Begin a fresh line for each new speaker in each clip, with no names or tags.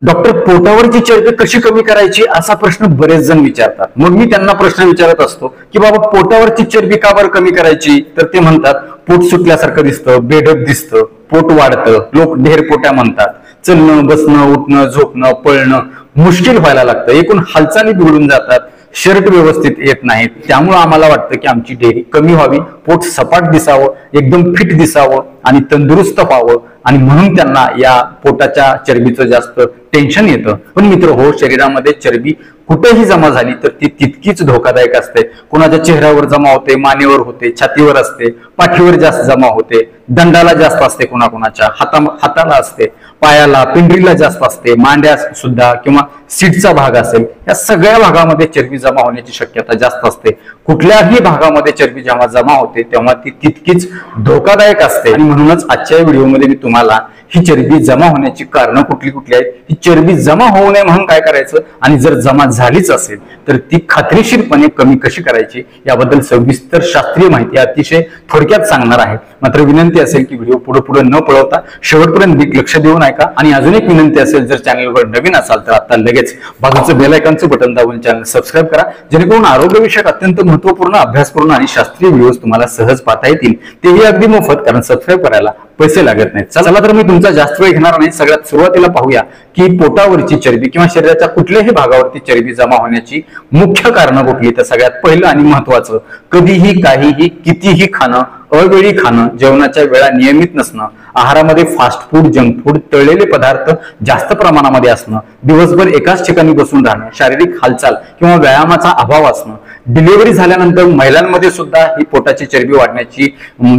Doctor, पोटावरची चरबी कशी कमी करायची असा प्रश्न बरेच जण विचारतात. मग मी त्यांना प्रश्न विचारत असतो की बाबा पोटावरची चरबी का बरं कमी करायची. तर ते म्हणतात पोट सुटल्यासारखं दिसतं, बेढप दिसतं, पोट वाढतं, लोक ढेरपोट्या म्हणतात, चलणं बसणं उठणं झोपणं पळणं मुश्किल व्हायला लागतं, एकूण हालचाली बिघडून जातात, शर्ट व्यवस्थित येत नाहीत. त्यामुळे आम्हाला वाटतं की आमची डेअरी कमी व्हावी, पोट सपाट दिसावं, एकदम फिट दिसावं आणि तंदुरुस्त व्हावं, आणि म्हणून त्यांना या पोटाच्या चरबीचं जास्त टेन्शन येतं. पण मित्र हो, शरीरामध्ये चरबी कुठेही जमा झाली तर ती तितकीच धोकादायक असते. कोणाच्या चेहऱ्यावर जमा होते, मानेवर होते, छातीवर असते, पाठीवर जास्त जमा होते, दंडाला जास्त असते, कोणाकोणाच्या हाताला असते, पायाला पिंडरीला जास्त असते, मांड्या सुद्धा किंवा सीटचा भाग असेल, या सगळ्या भागामध्ये चरबी जमा होण्याची शक्यता जास्त असते. कुठल्याही भागामध्ये चरबी जेव्हा जमा होते तेव्हा ती तितकीच धोकादायक असते. आणि म्हणूनच आजच्या व्हिडिओमध्ये मी तुम्हाला ही चरबी जमा होण्याची कारणं कुठली कुठली आहेत, ही चरबी जमा होऊ नये म्हणून काय करायचं, आणि जर जमा झालीच असेल तर ती खात्रीशीरपणे कमी कशी करायची याबद्दल सविस्तर शास्त्रीय माहिती अतिशय थोडक्यात सांगणार आहे. मात्र विनंती असेल की व्हिडिओ पुढे न पळवता शेवटपर्यंत नीट लक्ष देऊन ऐका. आणि अजून एक विनंती असेल, जर चॅनलवर नवीन असाल तर आता लगेच बाजूचं बेल आयकॉनचं बटन दाबून चॅनल सबस्क्राईब करा, जेणेकरून आरोग्यविषयक अत्यंत महत्त्वपूर्ण अभ्यासपूर्ण आणि शास्त्रीय व्हिडिओज तुम्हाला सहज पाहता येतील, तेही अगदी मोफत, कारण सबस्क्राईब करायला पैसे लागत नाहीत. चला तर मी तुमचा जास्त वेळ घेणार नाही. सगळ्यात सुरुवातीला पाहूया की पोटावरची चरबी किंवा शरीराच्या कुठल्याही भागावरती चरबी जमा होण्याची मुख्य कारणं कुठली. तर सगळ्यात पहिलं आणि महत्वाचं, कधीही काहीही कितीही खाणं, अवेळी खाणं, जेवणाच्या वेळा नियमित नसणं, आहारामध्ये फास्ट फूड, जंक फूड, तळलेले पदार्थ जास्त प्रमाणामध्ये असणं, दिवसभर एकाच ठिकाणी बसून राहणं, शारीरिक हालचाल किंवा व्यायामाचा अभाव असणं, डिलिव्हरी झाल्यानंतर महिलांमध्ये सुद्धा ही पोटाची चरबी वाढण्याची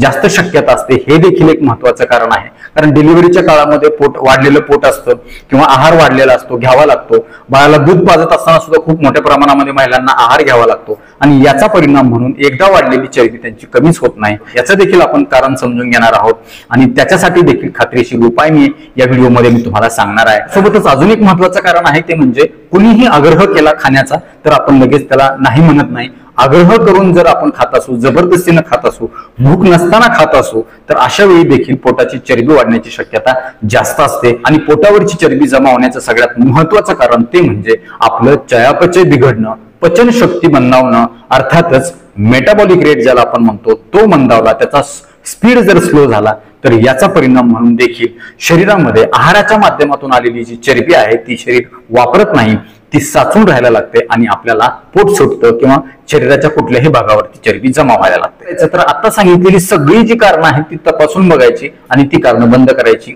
जास्त शक्यता असते, हे देखील एक महत्वाचं कारण आहे. कारण डिलिव्हरीच्या काळामध्ये वाढलेलं पोट असतं किंवा आहार वाढलेला असतो, घ्यावा लागतो. बाळाला दूध पाजत असताना सुद्धा खूप मोठ्या प्रमाणामध्ये महिलांना आहार घ्यावा लागतो, आणि याचा परिणाम म्हणून एकदा वाढलेली चरबी त्यांची कमीच होत नाही. याचं देखील आपण कारण समजून घेणार आहोत, आणि त्याच्यासाठी देखील खात्रीशीर उपाय मी या व्हिडिओमध्ये मी तुम्हाला सांगणार आहे. सोबतच अजून एक महत्वाचं कारण आहे, ते म्हणजे कुणीही आग्रह केला खाण्याचा तर आपण लगेच त्याला नाही म्हणत नाही. आग्रह करून जर आपण खात असू, जबरदस्तीनं खात असू, भूक नसताना खात असू, तर अशा वेळी देखील पोटाची चरबी वाढण्याची शक्यता जास्त असते. आणि पोटावरची चरबी जमा होण्याचं सगळ्यात महत्वाचं कारण ते म्हणजे आपलं चयापचय बिघडणं, पचनशक्ती मंदावणं, अर्थातच मेटाबॉलिक रेट ज्याला आपण म्हणतो तो मंदावला, त्याचा स्पीड जर स्लो झाला तर याचा परिणाम म्हणून देखील शरीरामध्ये आहाराच्या माध्यमातून आलेली जी चरबी आहे ती शरीर वापरत नाही, ती साचून राहायला लागते आणि आपल्याला पोट सुटतं किंवा शरीराच्या कुठल्याही भागावरती चरबी जमा व्हायला लागते. तर आता सांगितलेली सगळी जी कारणं आहेत ती तपासून बघायची आणि ती कारणं बंद करायची.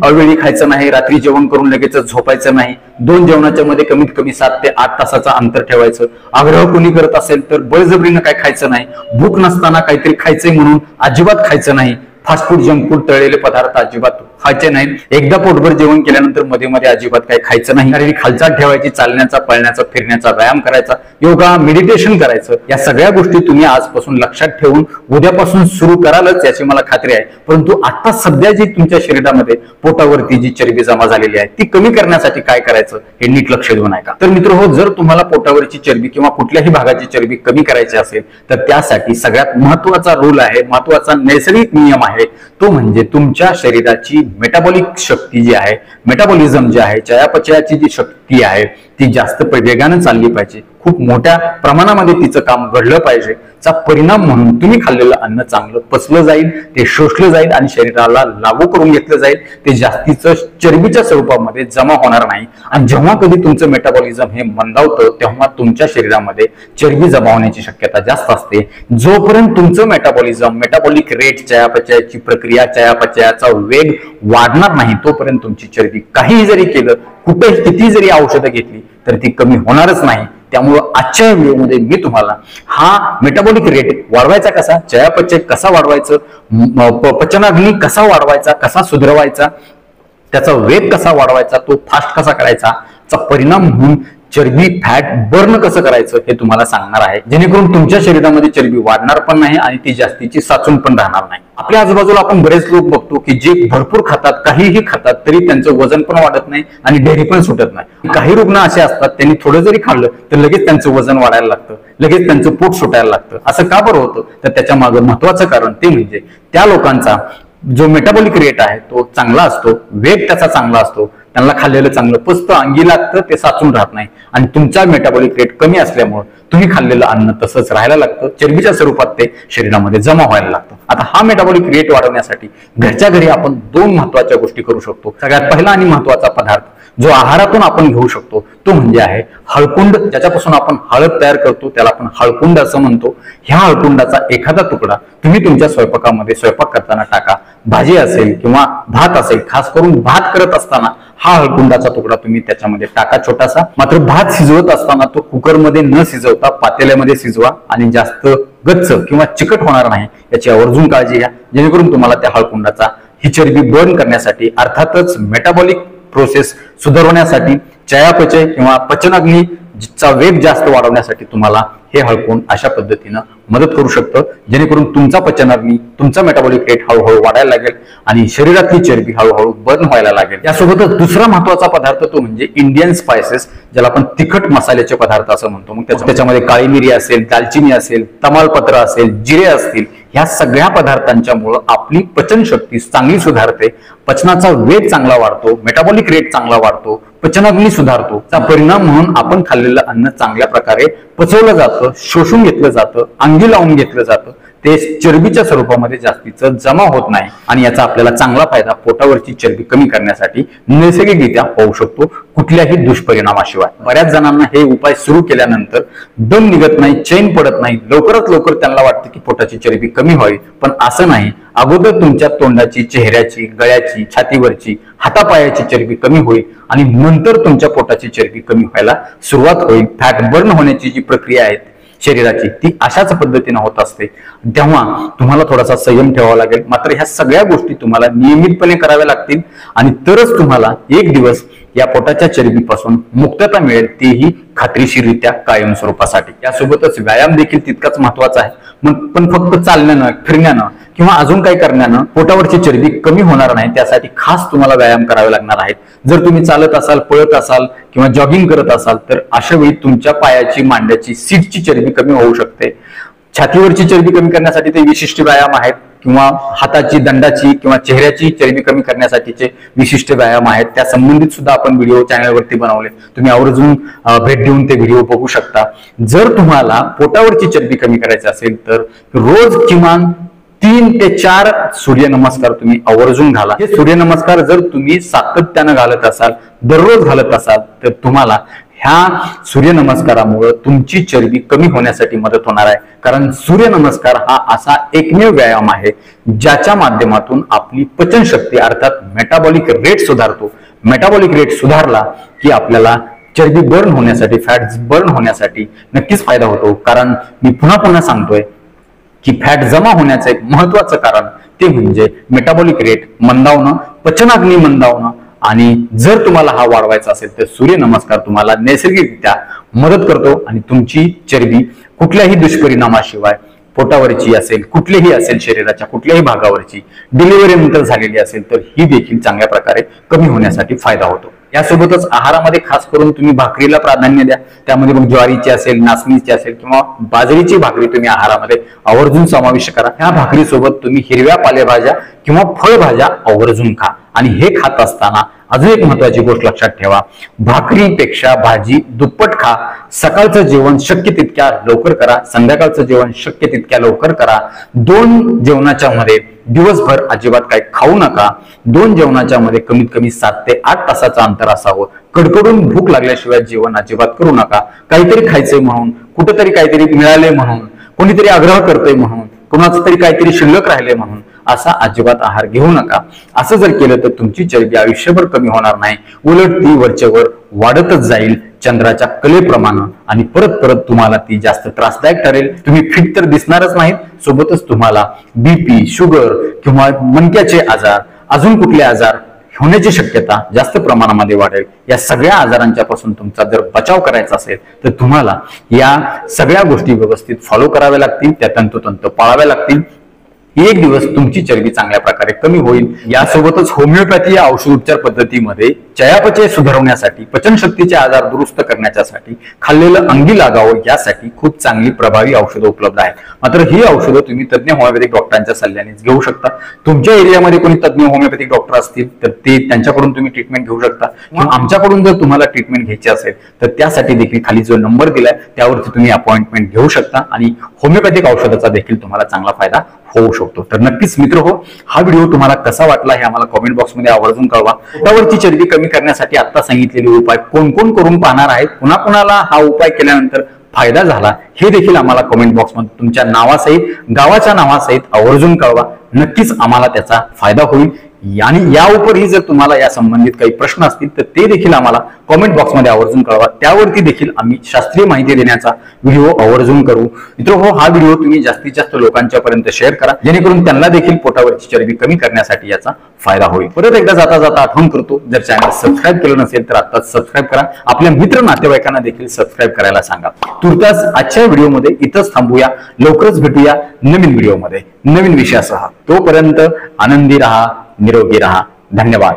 अवेळी खायचं नाही, रात्री जेवण करून लगेच झोपायचं नाही, 2 जेवणाच्या मध्ये कमीत कमी 7 ते 8 तासाचं अंतर ठेवायचं, आग्रह कोणी करत असेल तर बळजबरीनं काय खायचं नाही, भूक नसताना काहीतरी खायचंय म्हणून अजिबात खायचं नाही, फास्ट फूड, जंक फूड, तळलेले पदार्थ अजिबात खायचे नाहीत, एकदा पोटभर जेवण केल्यानंतर मध्ये मध्ये अजिबात काही खायचं नाही, शारीरिक हालचाल ठेवायची, चालण्याचा, पळण्याचा, फिरण्याचा व्यायाम करायचा, योगा, मेडिटेशन करायचं. या सगळ्या गोष्टी तुम्ही आजपासून लक्षात ठेवून उद्यापासून सुरू करालच याची मला खात्री आहे. परंतु आता सध्या जी तुमच्या शरीरामध्ये पोटावरती जी चरबी जमा झालेली आहे ती कमी करण्यासाठी काय करायचं हे नीट लक्ष देऊन ऐका. तर मित्र हो, जर तुम्हाला पोटावरची चरबी किंवा कुठल्याही भागाची चरबी कमी करायची असेल तर त्यासाठी सगळ्यात महत्वाचा रूल आहे, महत्वाचा नैसर्गिक नियम आहे, तो म्हणजे तुमच्या शरीराची मेटाबॉलिक शक्ती जी आहे, मेटाबॉलिझम जे आहे, चयापचयाची जी शक्ती आहे ती जास्त वेगाने चालली पाहिजे, खूप मोठ्या प्रमाणामध्ये तिचं काम घडलं पाहिजे. चा परिणाम म्हणून तुम्ही खाल्लेलं अन्न चांगलं पचलं जाईल, ते शोषलं जाईल आणि शरीराला लागू करून घेतलं जाईल, ते जास्तीचं चरबीच्या स्वरूपामध्ये जमा होणार नाही. आणि जेव्हा कधी तुमचं मेटाबॉलिझम हे मंदावतं तेव्हा तुमच्या शरीरामध्ये चरबी जमा होण्याची शक्यता जास्त असते. जोपर्यंत तुमचं मेटाबॉलिझम, मेटाबॉलिक रेट, चयापचयाची प्रक्रिया, चयापचयाचा वेग वाढणार नाही तोपर्यंत तुमची चरबी काहीही जरी केलं, कुठेही किती जरी औषधं घेतली तर ती कमी होणारच नाही. त्यामुळं आजच्या व्हिडिओमध्ये मी तुम्हाला हा मेटाबॉलिक रेट वाढवायचा कसा, चयापचय कसा वाढवायचं, पचनाग्नी कसा वाढवायचा, कसा सुधारवायचा, त्याचा वेग कसा वाढवायचा, तो फास्ट कसा करायचा, चा परिणाम म्हणून चरबी फॅट बर्न कसं करायचं हे तुम्हाला सांगणार आहे, जेणेकरून तुमच्या शरीरामध्ये चरबी वाढणार पण नाही आणि ती जास्तीची साचून पण राहणार नाही. आपल्या आजूबाजूला आपण बरेच लोक बघतो की जे भरपूर खातात, काहीही खातात, तरी त्यांचं वजन पण वाढत नाही आणि डेअरी पण सुटत नाही. काही रुग्ण असे असतात, त्यांनी थोडं जरी खाल्लं तर लगेच त्यांचं वजन वाढायला लागतं, लगेच त्यांचं पोट सुटायला लागतं. असं का बरं होतं? तर त्याच्या मागे महत्वाचं कारण ते म्हणजे त्या लोकांचा जो मेटाबॉलिक रेट आहे तो चांगला असतो, वेग त्याचा चांगला असतो, त्यांना खाल्लेलं चांगलं पचतं, अंगी लागतं, ते साचून राहत नाही आणि तुमचा मेटाबॉलिक रेट कमी असल्यामुळे तुम्ही खाल्लेलं अन्न तसंच राहायला लागतं, चरबीच्या स्वरूपात ते शरीरामध्ये जमा व्हायला लागतं. आता हा मेटाबॉलिक रेट वाढवण्यासाठी घरच्या घरी आपण 2 महत्वाच्या गोष्टी करू शकतो. सगळ्यात पहिला आणि महत्वाचा पदार्थ जो आहारातून आपण घेऊ शकतो तो म्हणजे आहे हळकुंड. ज्याच्यापासून आपण हळद तयार करतो त्याला आपण हळकुंड असं म्हणतो. ह्या हळकुंडाचा एखादा तुकडा तुम्ही तुमच्या स्वयंपाकामध्ये स्वयंपाक करताना टाका. भाजी असेल किंवा भात असेल, खास करून भात करत असताना हा हळकुंडाचा तुकडा तुम्ही त्याच्यामध्ये टाका छोटासा. मात्र भात शिजवत असताना तो कुकरमध्ये न शिजवता पातेल्यामध्ये शिजवा आणि जास्त गच्च किंवा चिकट होणार नाही याची आवर्जून काळजी घ्या, जेणेकरून तुम्हाला त्या हळकुंडाचा ही चरबी बर्न करण्यासाठी, अर्थातच मेटाबॉलिक प्रोसेस सुधारवण्यासाठी, चयापचय किंवा पचनाग्नीचा वेग जास्त वाढवण्यासाठी तुम्हाला हे हळकुंड अशा पद्धतीनं मदत करू शकतं, जेणेकरून तुमचा पचनाग्नी, तुमचा मेटाबॉलिक रेट हळूहळू वाढायला लागेल आणि शरीरातली चरबी हळूहळू बर्न व्हायला लागेल. यासोबतच दुसरा महत्वाचा पदार्थ तो म्हणजे इंडियन स्पायसेस, ज्याला आपण तिखट मसाल्याचे पदार्थ असं म्हणतो. मग त्याच्यामध्ये काळी मिरी असेल, दालचिनी असेल, तमालपत्र असेल, जिरे असतील, ह्या सगळ्या पदार्थांच्या मुळे आपली पचनशक्ती चांगली सुधारते, पचनाचा वेग चांगला वाढतो, मेटाबॉलिक रेट चांगला वाढतो, पचनाग्नी सुधारतो. त्याचा परिणाम म्हणून आपण खाल्लेलं अन्न चांगल्या प्रकारे पचवलं जातं, शोषून घेतलं जातं, अंगी लावून घेतलं जातं, ते चरबीच्या स्वरूपामध्ये जास्तीचं जमा होत नाही आणि याचा आपल्याला चांगला फायदा पोटावरची चरबी कमी करण्यासाठी नैसर्गिकरित्या होऊ शकतो, कुठल्याही दुष्परिणामाशिवाय. बऱ्याच जणांना हे उपाय सुरू केल्यानंतर दम निघत नाही, चैन पडत नाही, लवकरात लवकर त्यांना वाटतं की पोटाची चरबी कमी व्हावी, पण असं नाही. अगोदर तुमच्या तोंडाची, चेहऱ्याची, गळ्याची, छातीवरची, हातापायाची चरबी कमी होईल आणि नंतर तुमच्या पोटाची चरबी कमी व्हायला सुरुवात होईल. फॅट बर्न होण्याची जी प्रक्रिया आहे शरीराची ती अशाच पद्धतीने होत असते. तेव्हा तुम्हाला थोडासा संयम ठेवावा लागेल. मात्र ह्या सगळ्या गोष्टी तुम्हाला नियमितपणे कराव्या लागतील आणि तरच तुम्हाला एक दिवस या पोटाच्या चरबीपासून मुक्तता मिळेल, तेही खात्रीशीररित्या कायम स्वरूपासाठी. यासोबतच व्यायाम देखील तितकाच महत्वाचा आहे. पण फक्त चालण्यानं, फिरण्यानं किंवा अजून काही करण्यानं पोटावरची चरबी कमी होणार नाही. त्यासाठी खास तुम्हाला व्यायाम करावे लागणार आहेत. जर तुम्ही चालत असाल, पळत असाल किंवा जॉगिंग करत असाल तर अशा वेळी तुमच्या पायाची, मांड्याची, सीटची चरबी कमी होऊ शकते. छातीवरची चरबी कमी करण्यासाठी ते विशिष्ट व्यायाम आहेत किंवा हाताची, दंडाची किंवा चेहऱ्याची चरबी कमी करण्यासाठीचे विशिष्ट व्यायाम आहेत. त्या संबंधित सुद्धा आपण व्हिडिओ चॅनलवरती बनवले, तुम्ही आवर्जून भेट देऊन ते व्हिडिओ बघू शकता. जर तुम्हाला पोटावरची चरबी कमी करायची असेल तर रोज किमान 3 ते 4 सूर्यनमस्कार तुम्ही आवर्जून घाला. हे सूर्यनमस्कार जर तुम्ही सातत्यानं घालत असाल, दररोज घालत असाल तर तुम्हाला ह्या सूर्यनमस्कारामुळे तुमची चरबी कमी होण्यासाठी मदत होणार आहे. कारण सूर्यनमस्कार हा असा एकमेव व्यायाम आहे ज्याच्या माध्यमातून आपली पचनशक्ती अर्थात मेटाबॉलिक रेट सुधारतो. मेटाबॉलिक रेट सुधारला की आपल्याला चरबी बर्न होण्यासाठी, फॅट बर्न होण्यासाठी नक्कीच फायदा होतो. कारण मी पुन्हा पुन्हा सांगतोय की फॅट जमा होण्याचं एक महत्वाचं कारण ते म्हणजे मेटाबॉलिक रेट मंदावणं, पचनाग्नी मंदावणं. आणि जर तुम्हाला हा वाढवायचा असेल तर सूर्यनमस्कार तुम्हाला नैसर्गिकरित्या मदत करतो आणि तुमची चरबी कुठल्याही दुष्परिणामाशिवाय, पोटावरची असेल, कुठलीही असेल, शरीराच्या कुठल्याही भागावरची, डिलिव्हरी नंतर झालेली असेल तर ही देखील चांगल्या प्रकारे कमी होण्यासाठी फायदा होतो. यासोबतच आहारामध्ये खास करून तुम्ही भाकरीला प्राधान्य द्या. त्यामध्ये मग ज्वारीची असेल, नाचणीची असेल किंवा बाजरीची भाकरी तुम्ही आहारामध्ये आवर्जून समाविष्ट करा. ह्या भाकरीसोबत तुम्ही हिरव्या पालेभाज्या किंवा फळभाज्या आवर्जून खा. आणि हे खात असताना अजून एक महत्वाची गोष्ट लक्षात ठेवा, भाकरीपेक्षा भाजी दुप्पट खा. सकाळचं जेवण शक्य तितक्या लवकर करा, संध्याकाळचं जेवण शक्य तितक्या लवकर करा. 2 जेवणाच्या मध्ये दिवसभर अजिबात काही खाऊ नका. 2 जेवणाच्या मध्ये कमीत कमी 7 ते 8 तासाचं अंतर असावं. कडकडून भूक लागल्याशिवाय जेवण अजिबात करू नका. काहीतरी खायचंय म्हणून, कुठेतरी काहीतरी मिळाले म्हणून, कोणीतरी आग्रह करतोय म्हणून, कुणाचं तरी काहीतरी शिल्लक राहिले म्हणून असा अजिबात आहार घेऊ नका. असं जर केलं तर तुमची चरबी आयुष्यभर कमी होणार नाही, उलट ती वरचेवर वाढतच जाईल चंद्राच्या कलेप्रमाणे आणि परत परत तुम्हाला ती जास्त त्रासदायक ठरेल. तुम्ही फिट तर दिसणारच नाहीत, सोबतच तुम्हाला बीपी, शुगर किंवा मणक्याचे आजार, अजून कुठले आजार होण्याची शक्यता जास्त प्रमाणामध्ये वाढेल. या सगळ्या आजारांच्या पासून तुमचा जर बचाव करायचा असेल तर तुम्हाला या सगळ्या गोष्टी व्यवस्थित फॉलो कराव्या लागतील, त्या तंतोतंत पाळाव्या लागतील. एक दिवस तुमची चरबी चांगल्या प्रकारे कमी होईल। यासोबतच होमिओपॅथी या औषधोपचार पद्धतीमध्ये चयापचय सुधारवण्यासाठी, पचनशक्तीचे आजार दुरुस्त करण्यासाठी, खाल्लेलं अंगी लागावं यासाठी खूप चांगली प्रभावी औषधं उपलब्ध आहेत। मात्र ही औषधं तुम्ही तज्ञ होमिओपॅथिक डॉक्टरांच्या सल्ल्यानेच घेऊ शकता। तुमच्या एरियामध्ये कोणी तज्ञ होमिओपॅथिक डॉक्टर असतील तर ते त्यांच्याकडून तुम्ही ट्रीटमेंट घेऊ शकता, किंवा आमच्याकडून जर तुम्हाला ट्रीटमेंट घ्यायची असेल तर त्यासाठी देखील खाली जो नंबर दिलाय त्यावरती तुम्ही अपॉइंटमेंट घेऊ शकता आणि होमिओपॅथिक औषधाचा देखील तुम्हाला चांगला फायदा होऊ शकतो। तर नक्कीच मित्र हो, हा व्हिडिओ तुम्हाला कसा वाटला हे आम्हाला कमेंट बॉक्समध्ये आवर्जून कळवा। पोटावरची चरबी कमी करण्यासाठी आता सांगितलेले उपाय कोण कोण करून पाहणार आहेत, कुणाला हा उपाय केल्यानंतर फायदा झाला हे देखील आम्हाला कमेंट बॉक्समध्ये तुमच्या नावासहित, गावाच्या नावासहित आवर्जून कळवा। नक्कीच आम्हाला त्याचा फायदा होईल। आणि या उपरही जर तुम्हाला या संबंधित काही प्रश्न असतील तर ते देखील आम्हाला कमेंट बॉक्समध्ये आवर्जून कळवा। त्यावरती देखील आम्ही शास्त्रीय माहिती देण्याचा व्हिडिओ आवर्जून करू। मित्रांनो, हा व्हिडिओ तुम्ही जास्तीत जास्त लोकांच्या पर्यंत शेअर करा, जेणेकरून त्यांना देखील पोटावरची चरबी कमी करण्यासाठी याचा फायदा होईल। परत एकदा जाता जाता आठवण करतो, जर चॅनल सबस्क्राईब केलं नसेल तर आताच सबस्क्राईब करा। आपल्या मित्र नातेवाईकांना देखील सबस्क्राईब करायला सांगा। तुर्तास आजच्या व्हिडिओमध्ये इथंच थांबूया। लवकरच भेटूया नवीन व्हिडिओमध्ये नवीन विषयासह। तोपर्यंत आनंदी रहा, निरोगी रहा। धन्यवाद।